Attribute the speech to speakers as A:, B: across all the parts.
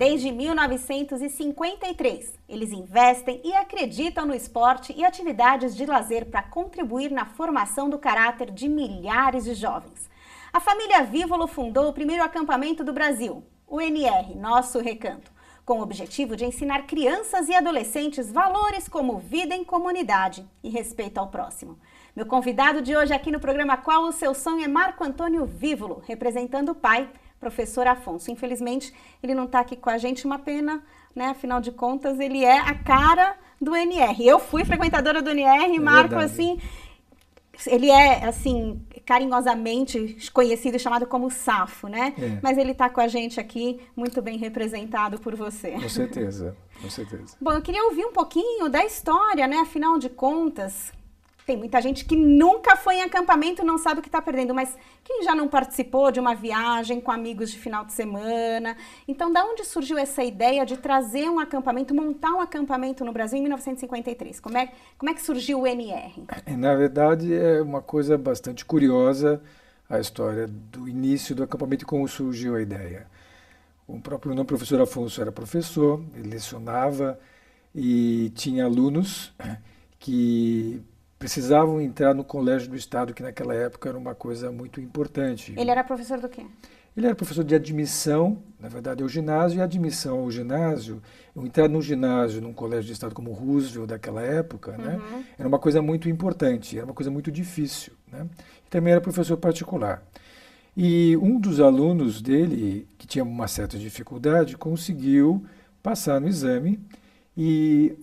A: desde 1953. Eles investem e acreditam no esporte e atividades de lazer para contribuir na formação do caráter de milhares de jovens. A família Vívolo fundou o primeiro acampamento do Brasil, o NR, Nosso Recanto, com o objetivo de ensinar crianças e adolescentes valores como vida em comunidade e respeito ao próximo. Meu convidado de hoje aqui no programa Qual o Seu Sonho é Marco Antônio Vívolo, representando o pai, professor Afonso. Infelizmente, ele não está aqui com a gente, uma pena, né? Afinal de contas, ele é a cara do NR. Eu fui frequentadora do NR, Marco, assim, ele é, assim, carinhosamente conhecido e chamado como Safo, né? É. Mas ele está com a gente aqui, muito bem representado por você.
B: Com certeza, com certeza.
A: Bom, eu queria ouvir um pouquinho da história, né? Afinal de contas, tem muita gente que nunca foi em acampamento e não sabe o que está perdendo, mas quem já não participou de uma viagem com amigos de final de semana? Então, da onde surgiu essa ideia de trazer um acampamento, montar um acampamento no Brasil em 1953? Como é que surgiu o NR?
B: Na verdade, é uma coisa bastante curiosa a história do início do acampamento e como surgiu a ideia. O próprio nome professor Afonso era professor, ele lecionava e tinha alunos que precisavam entrar no colégio do estado, que naquela época era uma coisa muito importante.
A: Ele era professor do quê?
B: Ele era professor de admissão, na verdade, ao ginásio, e admissão ao ginásio, entrar num ginásio, num colégio de estado como Roosevelt daquela época, né, era uma coisa muito importante, era uma coisa muito difícil, né, e também era professor particular. E um dos alunos dele, que tinha uma certa dificuldade, conseguiu passar no exame, e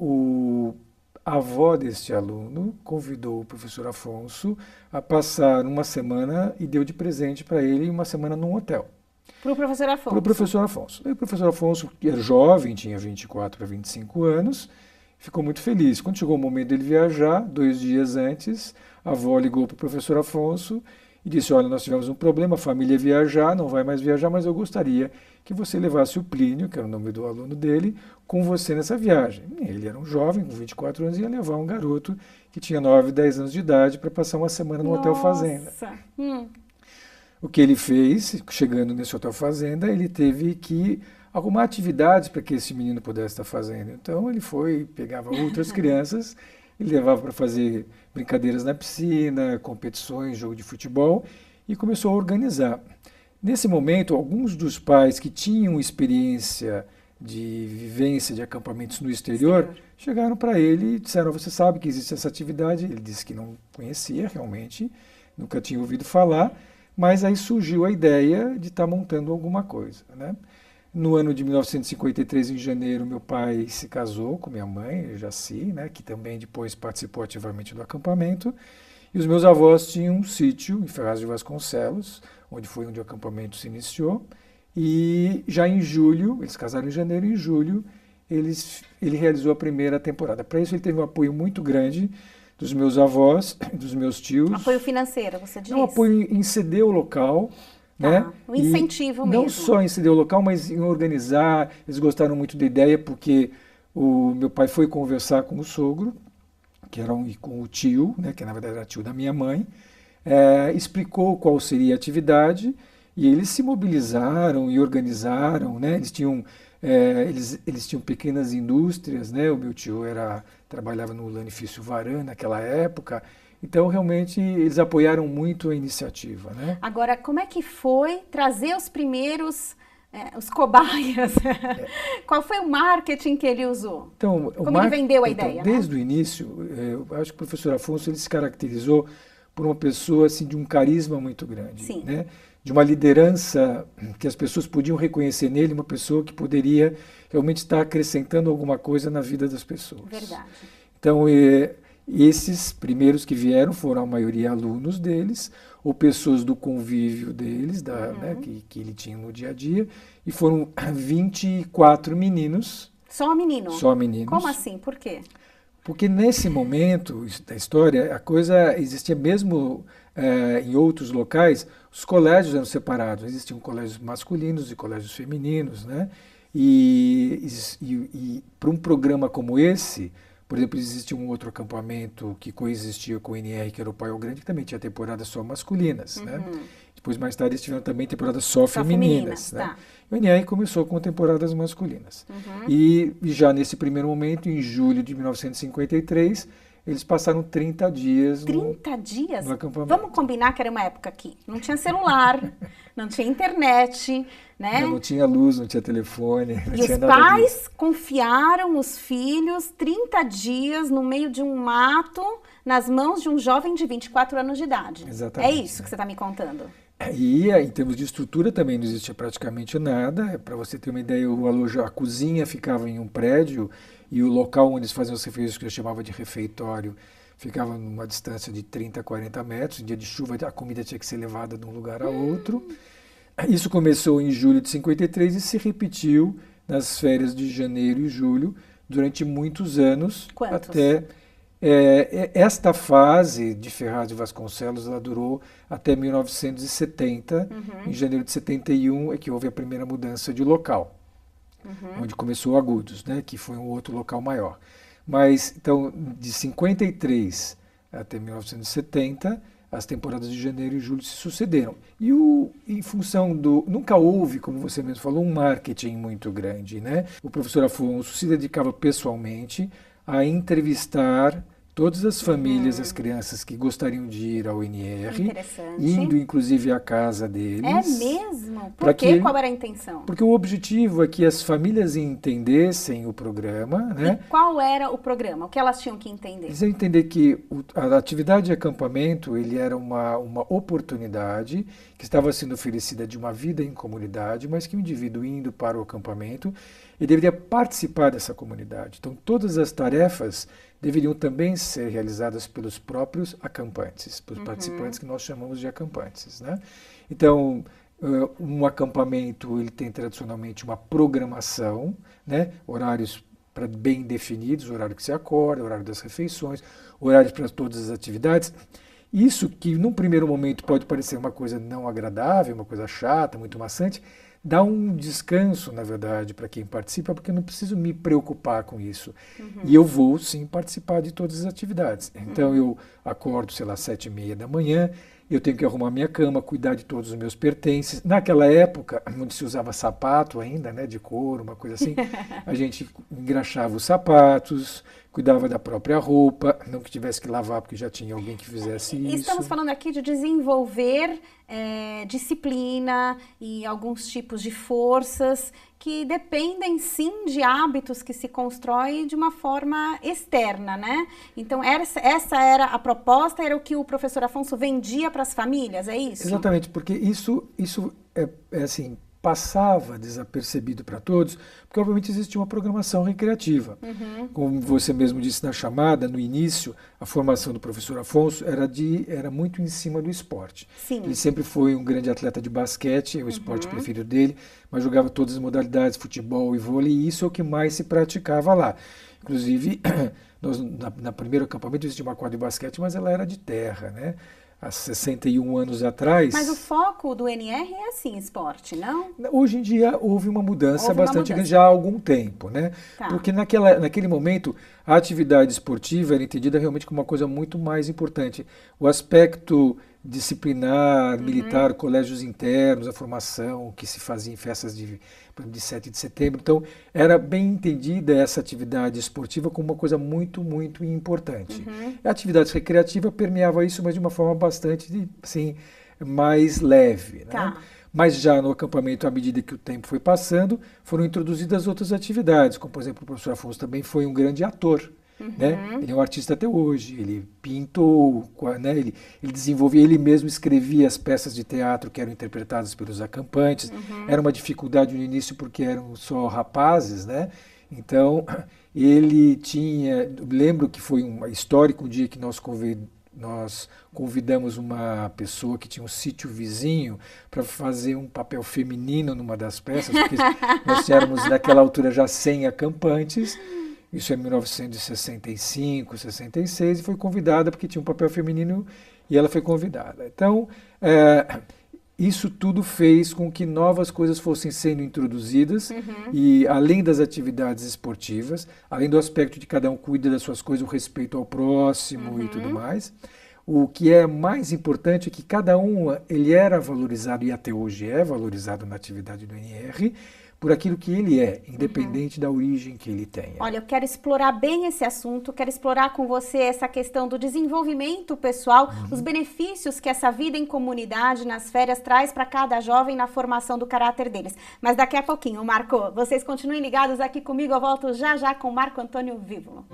B: a avó deste aluno convidou o professor Afonso a passar uma semana e deu de presente para ele uma semana num hotel.
A: Para o professor Afonso?
B: Para o professor Afonso. E o professor Afonso, que era jovem, tinha 24 para 25 anos, ficou muito feliz. Quando chegou o momento dele viajar, 2 dias antes, a avó ligou para o professor Afonso e disse, olha, nós tivemos um problema, a família ia viajar, não vai mais viajar, mas eu gostaria que você levasse o Plínio, que era o nome do aluno dele, com você nessa viagem. E ele era um jovem, com 24 anos, e ia levar um garoto que tinha 9, 10 anos de idade para passar uma semana no Hotel Fazenda. O que ele fez, chegando nesse Hotel Fazenda, ele teve que arrumar atividades para que esse menino pudesse estar fazendo. Então ele foi, pegava outras crianças, ele levava para fazer brincadeiras na piscina, competições, jogo de futebol, e começou a organizar. Nesse momento, alguns dos pais que tinham experiência de vivência de acampamentos no exterior chegaram para ele e disseram, você sabe que existe essa atividade? Ele disse que não conhecia realmente, nunca tinha ouvido falar, mas aí surgiu a ideia de estar montando alguma coisa, né? No ano de 1953, em janeiro, meu pai se casou com minha mãe, Jaci, né, que também depois participou ativamente do acampamento, e os meus avós tinham um sítio em Ferraz de Vasconcelos, onde o acampamento se iniciou, e já em julho, eles casaram em janeiro, e em julho ele realizou a primeira temporada. Para isso ele teve um apoio muito grande dos meus avós, dos meus tios.
A: Apoio financeiro, você diz?
B: Um apoio em ceder o local, né?
A: Um incentivo mesmo.
B: Não só em ceder o local, mas em organizar. Eles gostaram muito da ideia, porque o meu pai foi conversar com o sogro, que era com o tio, né, que na verdade era tio da minha mãe, explicou qual seria a atividade, e eles se mobilizaram e organizaram, né? Eles tinham pequenas indústrias, né? O meu tio trabalhava no Lanifício Varan naquela época, então realmente eles apoiaram muito a iniciativa, né?
A: Agora, como é que foi trazer os primeiros, os cobaias? Qual foi o marketing que ele usou?
B: Então,
A: como ele vendeu a ideia?
B: Desde o início, eu acho que o professor Afonso ele se caracterizou por uma pessoa assim, de um carisma muito grande,
A: Sim.
B: Né? De uma liderança que as pessoas podiam reconhecer nele, uma pessoa que poderia realmente estar acrescentando alguma coisa na vida das pessoas.
A: Verdade.
B: Então, esses primeiros que vieram foram a maioria alunos deles, ou pessoas do convívio deles, né, que ele tinha no dia a dia, e foram 24 meninos.
A: Só meninos?
B: Só meninos.
A: Como assim? Por quê?
B: Porque nesse momento da história, a coisa existia mesmo em outros locais, os colégios eram separados, existiam colégios masculinos e colégios femininos, né? E para um programa como esse, por exemplo, existia um outro acampamento que coexistia com o NR, que era o Paiol Grande, que também tinha temporadas só masculinas, né? Depois, mais tarde, eles tiveram também temporadas só femininas. Né?
A: Tá.
B: O NR começou com temporadas masculinas. E já nesse primeiro momento, em julho de 1953, eles passaram 30 dias
A: 30 dias?
B: no acampamento.
A: Vamos combinar que era uma época que não tinha celular, não tinha internet, né?
B: Não tinha luz, não tinha telefone, não
A: E
B: tinha
A: os
B: nada
A: pais
B: disso.
A: confiaram os filhos 30 dias no meio de um mato, nas mãos de um jovem de 24 anos de idade.
B: Exatamente,
A: É isso que você está me contando.
B: E em termos de estrutura também não existia praticamente nada. Para você ter uma ideia, a cozinha ficava em um prédio e o local onde eles faziam os refeições, que eu chamava de refeitório, ficava numa distância de 30 a 40 metros. Em dia de chuva, a comida tinha que ser levada de um lugar a outro. Isso começou em julho de 53 e se repetiu nas férias de janeiro e julho durante muitos anos.
A: Quantos?
B: Até esta fase de Ferraz de Vasconcelos, ela durou até 1970. Em janeiro de 71 é que houve a primeira mudança de local, onde começou Agudos, né, que foi um outro local maior. Mas, então, de 53 até 1970, as temporadas de janeiro e julho se sucederam. E em função nunca houve, como você mesmo falou, um marketing muito grande, né? O professor Afonso se dedicava pessoalmente a entrevistar todas as famílias, as crianças que gostariam de ir ao NR,
A: Interessante.
B: indo inclusive à casa deles.
A: É mesmo? Por
B: Pra
A: quê?
B: que-
A: Qual era a intenção?
B: Porque o objetivo é que as famílias entendessem o programa, né?
A: E qual era o programa? O que elas tinham que entender?
B: Eles iam entender que a atividade de acampamento ele era uma oportunidade que estava sendo oferecida de uma vida em comunidade, mas que o indivíduo indo para o acampamento, ele deveria participar dessa comunidade. Então, todas as tarefas deveriam também ser realizadas pelos próprios acampantes, pelos participantes que nós chamamos de acampantes, né? Então, um acampamento ele tem tradicionalmente uma programação, né? Horários bem definidos, o horário que você acorda, o horário das refeições, horários para todas as atividades. Isso que num primeiro momento pode parecer uma coisa não agradável, uma coisa chata, muito maçante, dá um descanso, na verdade, para quem participa, porque eu não preciso me preocupar com isso. E eu vou, sim, participar de todas as atividades. Então, eu acordo, sei lá, 7h30 da manhã, eu tenho que arrumar minha cama, cuidar de todos os meus pertences. Naquela época, onde se usava sapato ainda, né, de couro, uma coisa assim, a gente engraxava os sapatos, cuidava da própria roupa, não que tivesse que lavar, porque já tinha alguém que fizesse isso.
A: Estamos falando aqui de desenvolver disciplina e alguns tipos de forças que dependem sim de hábitos que se constroem de uma forma externa, né? Então essa era a proposta, era o que o professor Afonso vendia para as famílias, é isso?
B: Exatamente, porque isso é assim, passava desapercebido para todos, porque obviamente existia uma programação recreativa. Como você mesmo disse na chamada, no início, a formação do professor Afonso era muito em cima do esporte.
A: Sim.
B: Ele sempre foi um grande atleta de basquete, é o esporte preferido dele, mas jogava todas as modalidades, futebol e vôlei, e isso é o que mais se praticava lá. Inclusive, na primeiro acampamento existia uma quadra de basquete, mas ela era de terra, né? Há 61 anos atrás.
A: Mas o foco do NR é assim, esporte, não?
B: Hoje em dia houve uma mudança
A: Houve uma
B: bastante
A: mudança.
B: grande já há algum tempo, né?
A: Tá.
B: Porque naquele momento a atividade esportiva era entendida realmente como uma coisa muito mais importante. O aspecto disciplinar, militar, colégios internos, a formação que se fazia em festas de 7 de setembro. Então, era bem entendida essa atividade esportiva como uma coisa muito, muito importante. A atividade recreativa permeava isso, mas de uma forma bastante, assim, mais leve, né?
A: Tá.
B: Mas já no acampamento, à medida que o tempo foi passando, foram introduzidas outras atividades, como, por exemplo, o professor Afonso também foi um grande ator. Né? Ele é um artista até hoje, ele pintou, né? Ele desenvolvia, ele mesmo escrevia as peças de teatro que eram interpretadas pelos acampantes. Era uma dificuldade no início porque eram só rapazes, né? Então, ele tinha, lembro que foi histórico um dia que nós convidamos uma pessoa que tinha um sítio vizinho para fazer um papel feminino numa das peças, porque nós tínhamos naquela altura já 100 acampantes. Isso é 1965, 66, e foi convidada porque tinha um papel feminino e ela foi convidada. Então, isso tudo fez com que novas coisas fossem sendo introduzidas e além das atividades esportivas, além do aspecto de cada um cuida das suas coisas, o respeito ao próximo e tudo mais, O que é mais importante é que cada um ele era valorizado, e até hoje é valorizado na atividade do NR, por aquilo que ele é, independente da origem que ele tenha.
A: Olha, eu quero explorar bem esse assunto, quero explorar com você essa questão do desenvolvimento pessoal, os benefícios que essa vida em comunidade, nas férias, traz para cada jovem na formação do caráter deles. Mas daqui a pouquinho, Marco, vocês continuem ligados aqui comigo, eu volto já já com Marco Antônio Vívolo.